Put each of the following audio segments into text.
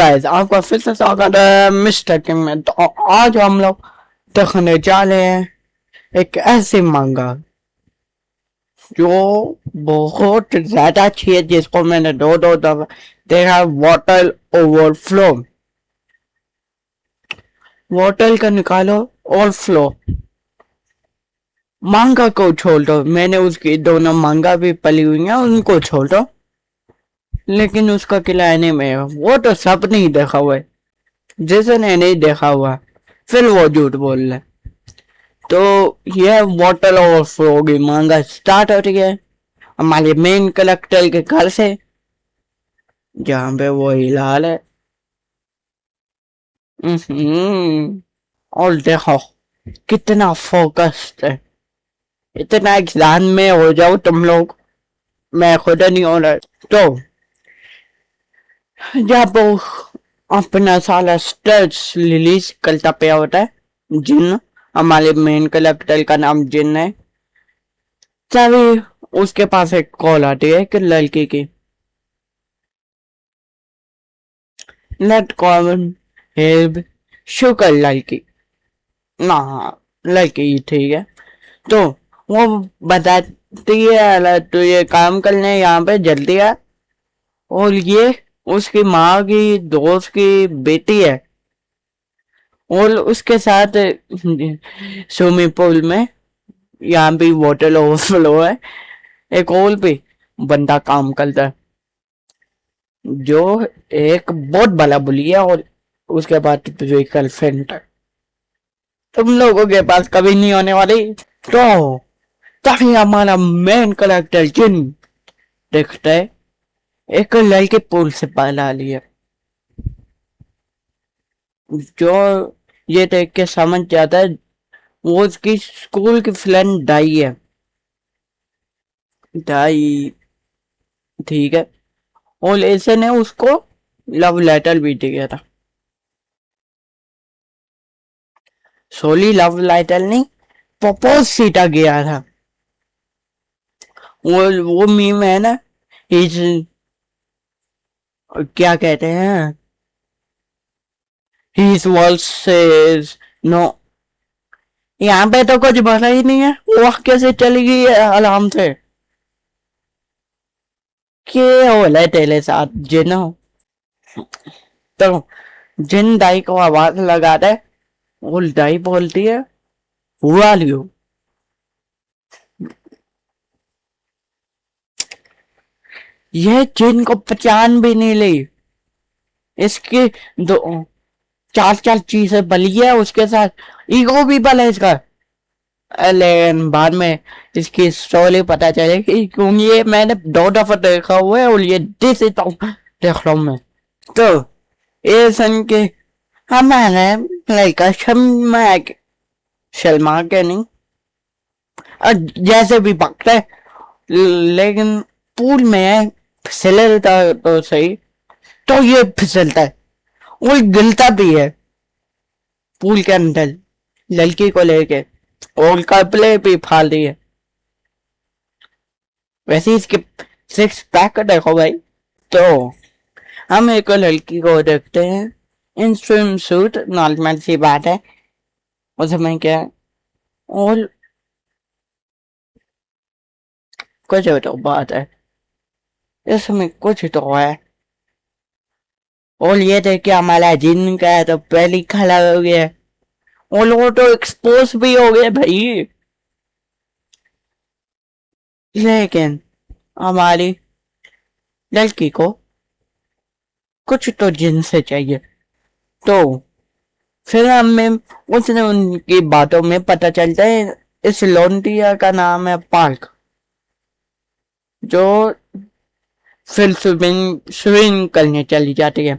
Guys, आपका फिर से स्वागत है मिस्टर किंग में। तो आज हम लोग देखने जा रहे हैं एक ऐसी मांगा जो बहुत ज्यादा अच्छी है, जिसको मैंने दो दो दफा देखा। Water overflow. वाटर का निकालो और फ्लो। मांगा को छोड़ दो, मैंने उसकी दोनों मांगा भी पली हुई हैं, उनको छोड़ दो। लेकिन उसका खिलाने में वो तो सब नहीं देखा हुआ है। जिसने नहीं देखा हुआ फिर वो झूठ बोल रहा है। तो ये वाटर ओवरफ्लो की मांगा स्टार्ट हो रही है हमारे मेन कलेक्टर के घर से, जहाँ पे वो हिलाल है। और देखो कितना फोकस्ड है। इतना एग्जाम में हो जाओ तुम लोग, मैं खुद नहीं हो रहा। तो जब वो अपना सारा स्टेट्स रिलीज करता पे होता है जिन, हमारे मेन कलेक्टर का नाम जिन है, तभी उसके पास एक कॉल आती है एक लड़की की। लेट कॉमन हेल्प शुक्र लड़की ना, लड़की ठीक है। तो वो बताती है अरे तू ये काम करने यहाँ पे जल्दी आ। और ये उसकी माँ की दोस्त की बेटी है, और उसके साथ स्विमिंग पूल में यहाँ भी वाटर ओवरफ्लो है, एक और भी बंदा काम करता है जो एक बहुत बड़ा बुली है, और उसके बाद जो एक गर्लफ्रेंड है। तुम लोगों के पास कभी नहीं होने वाली। तो तभी हमारा मेन करेक्टर जिन देखता है एक लड़के पुल से पला लिया, जो ये देख के समझ जाता है वो उसकी स्कूल की फ्रेंड डाई है। डाई ठीक है। और ऐसे ने उसको लव लेटर भी दिया था। सोली लव लेटर नहीं, प्रपोज सीटा गया था। वो मीम है ना, इज क्या कहते हैं, his world says no। यहाँ पे तो कुछ भला ही नहीं है, वो कैसे चली गई है आराम से। क्या हो तेरे साथ जिन। तो जिन दाई को आवाज लगाता है, वो दाई बोलती है हुआ लियो। यह जिन को पहचान भी नहीं ली। इसकी दो चार चार चीजें बली है उसके साथ, ईगो भी बल है इसका। लेकिन बाद में इसकी स्टोरी पता चलेगी, क्योंकि ये मैंने दो दफा देखा हुआ है और ये देख रहा हूँ मैं। तो ये सन के हमारे लड़का शर्मा के नहीं, और जैसे भी भागता है, लेकिन पूल में फिसलता तो सही, तो ये फिसलता है और गिरता भी है पूल के अंदर लड़की को लेके, और कपड़े भी फाड़ दिए। वैसे इसके सिक्स पैक देखो भाई। तो हम एक लड़की को देखते हैं इन स्विम सूट, नॉर्मल सी बात है उसमें क्या है। और कुछ तो बात है इसमें, कुछ तो है। और ये देखिए हमारा जिन का है तो पहले खड़ा हो गया, और वो तो एक्सपोज भी हो गए भाई। लेकिन हमारी लड़की को कुछ तो जिन से चाहिए। तो फिर हमें उसने उनकी बातों में पता चलता है इस लौंडिया का नाम है पार्क, जो फिर स्विमिंग स्विमिंग करने चली जाती है।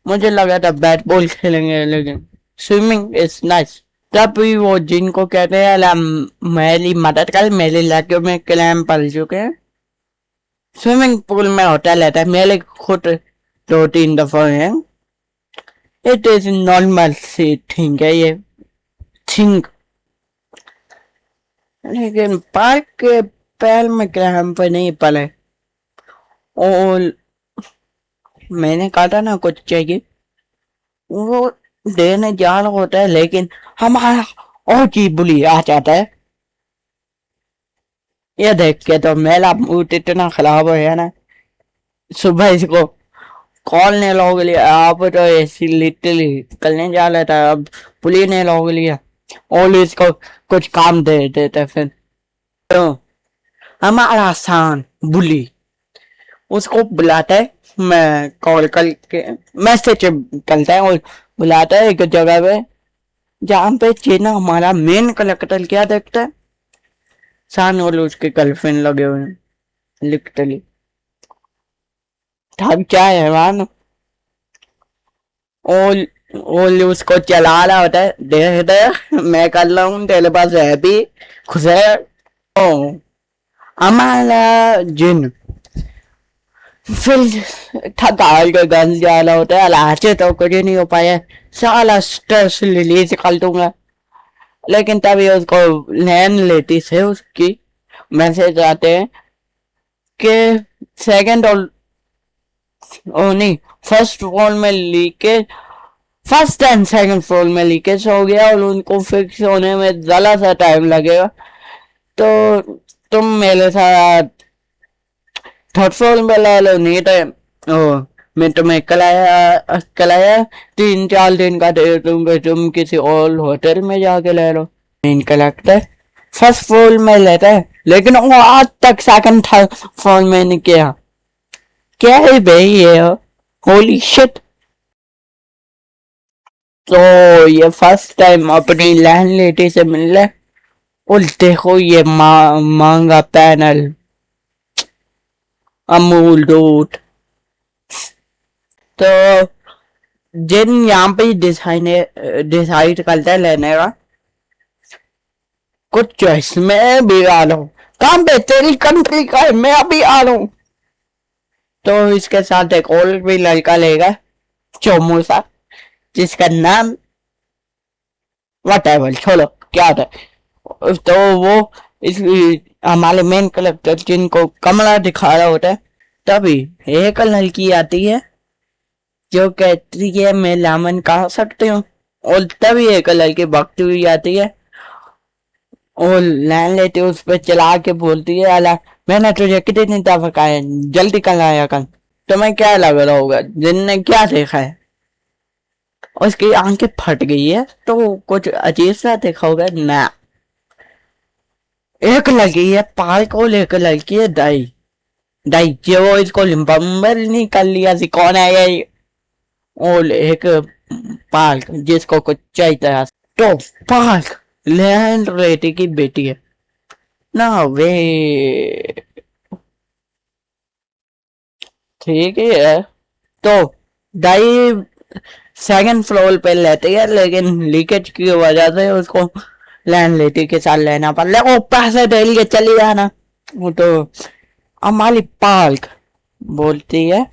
मुझे लगा था बैट बॉल खेलेंगे, लेकिन स्विमिंग इज नाइस। तब भी वो जिनको कहते हैं अला मेरी मदद कर, मेरे लड़कियों में क्लैम पड़ चुके हैं। स्विमिंग पूल में होता रहता है, मेरे खुद दो तीन दफा है। इट इज नॉर्मल सी थिंग है ये थिंग। लेकिन पार्क के पैर में क्रैम्प नहीं पड़े, और मैंने कहा था ना कुछ चाहिए, वो देने जा रहा होता है, लेकिन हमारा और चीज बुली आ जाता है। ये देख के तो मेरा मूड इतना खराब है ना। सुबह इसको कॉल ने लोग लिया, आप तो ऐसी लिटरली करने जा रहा था, अब पुलिस ने लोग लिया और इसको कुछ काम दे देते फिर। तो हमारा आसान बुली उसको बुलाता है, मैं कॉल करके मैसेज करता है और बुलाता है एक जगह पे जहाँ पे चीना हमारा मेन कलेक्टर क्या देखता है, शान और उसके गर्लफ्रेंड लगे हुए हैं लिटरली। ठग चाहे है वहां, और उसको चला रहा होता है, देख दे मैं कर रहा हूँ तेरे पास है भी खुश है। ओ हमारा जिन फिर थकाल के गन जा रहा होता है, लाचे तो कुछ नहीं हो पाया, साला स्ट्रेस रिलीज कर दूंगा। लेकिन तभी उसको लैंड लेती से उसकी मैसेज आते हैं कि सेकंड और ओ नहीं फर्स्ट फ्लोर में leakage, first and second floor में लीकेज हो गया और उनको फिक्स होने में ज्यादा सा टाइम लगेगा, तो तुम मेरे साथ थर्ड फ्लोर में ले लो, नहीं तो ओ मैं तुम्हें कलाया 3-4 दिन का दे दूंगा, तुम किसी और होटल में जाके ले लो। मेन कलेक्टर फर्स्ट फ्लोर में लेता है, लेकिन वो आज तक सेकंड थर्ड फ्लोर में नहीं किया। क्या है भाई ये, होली शिट। तो ये फर्स्ट टाइम अपनी लैंड लेडी से मिल रहा है और देखो ये मांगा पैनल अमूल दूध। तो जिन यहाँ पे डिसाइड करता है लेने का कुछ चॉइस, मैं भी आ रहा हूँ, काम पे तेरी कंट्री का है, मैं अभी आ रहा हूँ। तो इसके साथ एक और भी लड़का लेगा चोमू सा, जिसका नाम वटेवर छोड़ो क्या था। तो वो इस हमारे मेन कलेक्टर जिनको कमला दिखा रहा होता है, तभी एक लड़की आती है जो कहती है मैं लामन कहा सकती हूँ, और तभी एक लड़की भगती हुई आती है और लैंड लेती उस पर चला के बोलती है अला मैंने तुझे कितनी दफा कहा है जल्दी कल आया कर। तुम्हें क्या लग रहा होगा जिनने क्या देखा है, उसकी आंखें फट गई है तो कुछ अजीब सा देखा होगा ना। एक लगी है पार्क को लेकर, लड़की है दाई दाई जो इसको बम्बर नहीं कर लिया सी कौन है ये, और एक पार्क जिसको कुछ चाहिए। तो पार्क लैंड रेटी की बेटी है ना वे, ठीक है। तो दाई सेकंड फ्लोर पे लेते हैं, लेकिन लीकेज की वजह से उसको लैंड लेटी के साथ लेना पड़, वो पैसे दे लिए चली जाना। वो तो हमारी पार्क बोलती है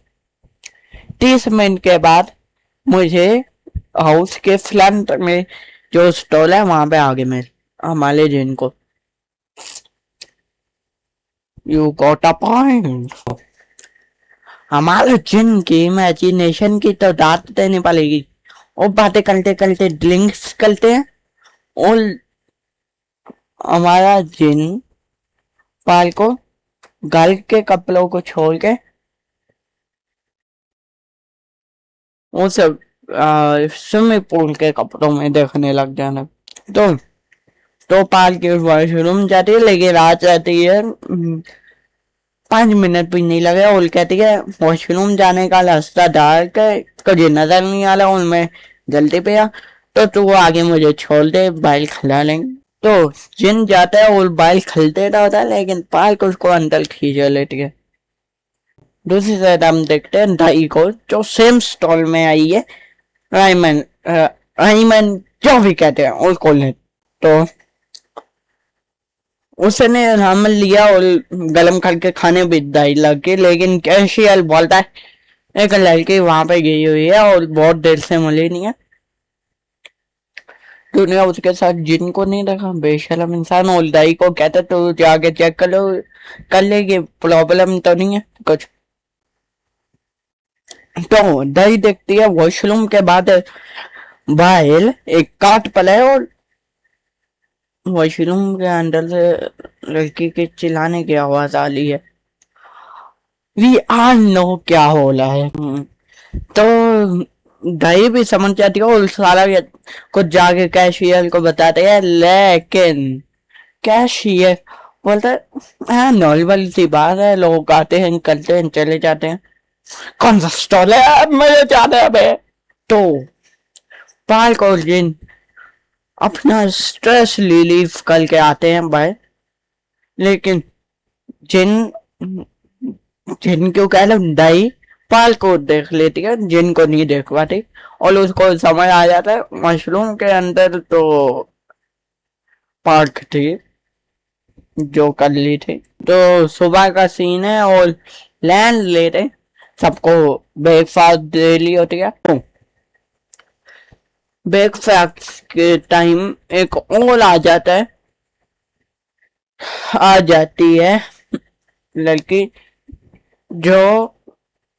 30 मिनट के बाद मुझे हाउस के फ्रंट में जो स्टॉल है वहां पे आगे में हमारे जिनको यू गॉट अ पॉइंट। हमारे जिन की इमेजिनेशन की तो दात देनी पड़ेगी, और बातें करते करते ड्रिंक्स करते हैं और हमारा जिन पाल को गर्ल के कपड़ों को छोड़ के वो सब स्विमिंग पूल के कपड़ों में देखने लग जाना। तो पाल के वॉशरूम जाती है, लेकिन रात जाती है 5 मिनट भी नहीं लगे और कहती है वॉशरूम जाने का रास्ता डार्क है, तुझे नजर नहीं आ रहा और मैं जल्दी पे आ, तो तू आगे मुझे छोड़ दे बाइल खिला लेंगे। तो जिन जाता है और बाइल खिलते रहता है, लेकिन पार्क उसको अंदर खींच लेती है। दूसरी साइड हम देखते हैं दाई को जो सेम स्टॉल में आई है, राइमन राइमन जो भी कहते हैं उसको ले। तो उसने रामन लिया और गरम करके खाने भी दाई लगे, लेकिन कैशियल बोलता है एक लड़की वहां पे गई हुई है और बहुत देर से मिली नहीं है, तूने उसके साथ जिनको नहीं देखा बेशरम इंसान। और दाई को कहता तो जाके चेक कर लेगी प्रॉब्लम तो नहीं है कुछ। तो दही देखती है वॉशरूम के बाद बाहर एक काट पड़ा है और वॉशरूम के अंदर से लड़की के चिल्लाने की आवाज आ रही है, वी आर नो क्या हो रहा है। तो दही भी समझ जाती है और सारा ये कुछ जाके कैशियर को बताते हैं, लेकिन कैशियर बोलता है हाँ नॉर्मल सी बात है, लोग आते हैं करते हैं चले जाते हैं, कौन सा स्टॉल है मुझे जाना है बे। तो पार्क और जिन अपना स्ट्रेस रिलीव करके आते हैं बाहर, लेकिन जिन जिन क्यों कह लो दही पाल को देख लेती है, जिनको नहीं देख पाती, और उसको समझ आ जाता है मशरूम के अंदर तो पार्क थी जो कर ली थी। तो सुबह का सीन है और लैंड लेते सबको ब्रेकफास्ट दे ली होती है। ब्रेकफास्ट के टाइम एक और आ जाता है, आ जाती है लड़की जो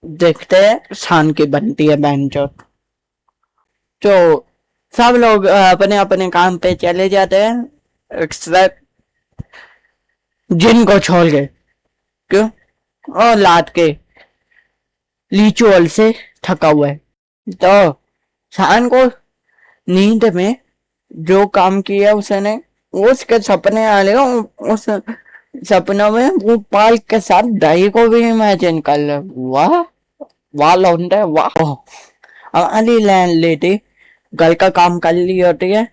देखते हैं शान की बनती है बैंचो। तो सब लोग अपने अपने काम पे चले जाते हैं एक्सेप्ट जिन को छोड़ के, क्यों और लाद के रिचुअल से थका हुआ है। तो शान को नींद में जो काम किया उसने, उसके सपने आ रहे, उस सपनों में वो पाल के साथ दही को भी इमेजिन कर ले। वाह वाह लौंडे वाह। अली लैंड लेटी घर का काम कर ली होती है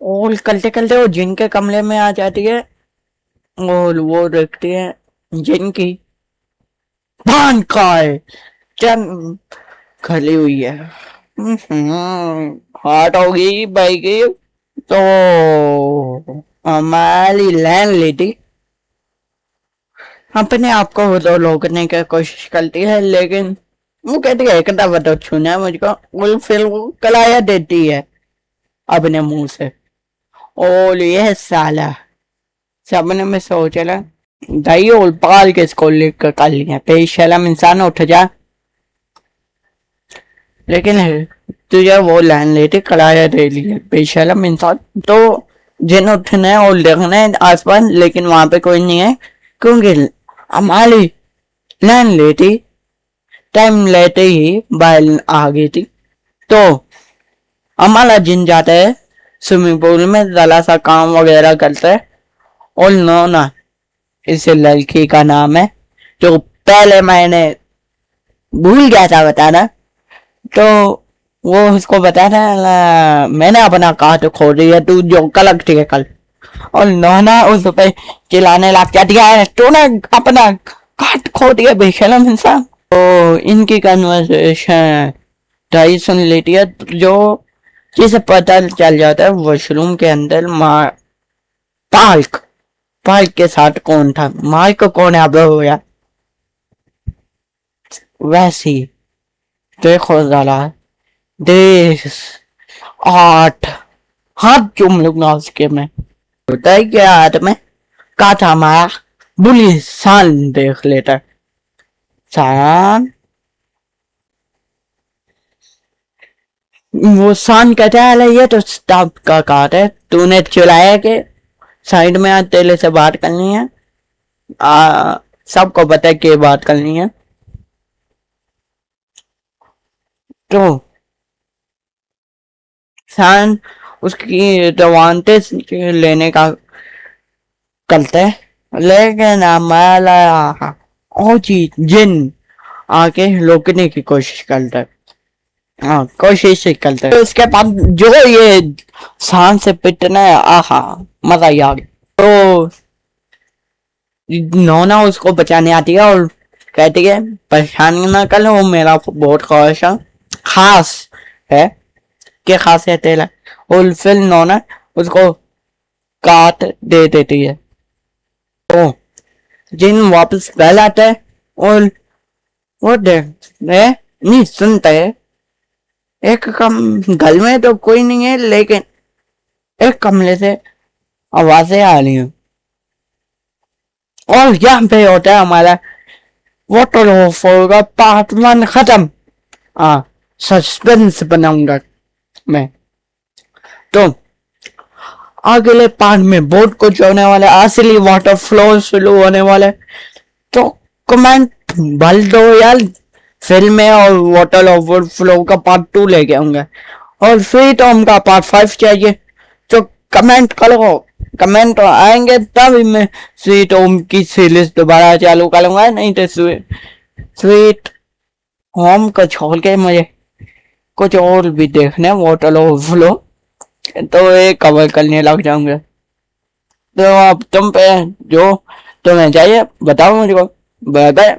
और करते करते वो जिनके कमरे में आ जाती है और वो देखती है जिनकी पान खाए चन खली हुई है, हार्ट होगी भाई। तो हमारी लैंड लेडी अपने आप को तो रोकने की कोशिश करती है, लेकिन वो कहती है एक दफा तो छूना है मुझको, वो फिर वो कलाया देती है अपने मुंह से। और यह साला सपने में सोचला दही और पाल के इसको लेकर कर लिया पेशलम इंसान उठ जा, लेकिन तुझे वो लाइन लेते कलाया दे लिया पेशलम इंसान। तो जिन उठना है और देखना है आसपास, लेकिन वहां पे कोई नहीं है क्योंकि हमारी लाइन लेती टाइम लेते ही बाहर आ गई थी। तो हमारा जिन जाता है स्विमिंग पूल में जरा सा काम वगैरह करता है और नोना इस लड़की का नाम है जो पहले मैंने भूल गया था बताना, तो वो उसको बताता है मैंने अपना कार्ड खो दिया तू जो कल ठीक है कल, और नोना उस पे चिल्लाने लग जाती है तूने अपना कार्ड खो दिया बेशरम इंसान। तो इनकी कन्वर्सेशन ढाई सुन लेती है, जो जिसे पता चल जाता है वॉशरूम के अंदर पार्क पार्क के साथ कौन था, मार्क कौन है अब हो गया वैसी। देखो जरा देश 8 हाथ चुम लूंगा उसके में होता है क्या हाथ में का था मारा बुली सान देख लेता सान। वो सान कहता है ये तो स्टाफ का कार्ड है, तूने चुराया के साइड में आज तेले से बात करनी है, सबको पता है कि बात करनी है। तो सान उसकी एडवांटेज लेने का करता है, लेकिन हमारा और चीज जिन आके रोकने की कोशिश करता है, हाँ कोशिश ही करता है। तो उसके बाद जो ये सान से पिटना है आहा मजा ही आ गया। तो नोना उसको बचाने आती है और कहती है परेशान ना कर, वो मेरा बहुत ख्वाहिश है खास है, क्या खास है तेरा, और फिर नोना उसको काट दे देती है। तो जिन वापस घर आता है और वो नहीं सुनता है एक कम घर में तो कोई नहीं है, लेकिन एक कमरे से आवाजें आ रही हैं और यहाँ पे होता है हमारा वाटर होगा पार्ट 1 खत्म। सस्पेंस बनाऊंगा मैं। तो अगले पार्ट में बहुत कुछ होने वाला है, असली वाटर फ्लो शुरू होने वाला है। तो कमेंट भर दो यार, फिल्में और वाटर ओवरफ्लो का पार्ट 2 लेके आऊंगा, और स्वीट होम का पार्ट 5 चाहिए तो कमेंट करो। कमेंट आएंगे तभी मैं स्वीट होम की सीरीज दोबारा चालू करूंगा, नहीं तो स्वीट होम को छोड़ के मुझे कुछ और भी देखने वाटर ओवरफ्लो तो ये कवर करने लग जाऊंगा। तो अब तुम पे जो तुम्हें चाहिए बताओ मुझको। Bye bye.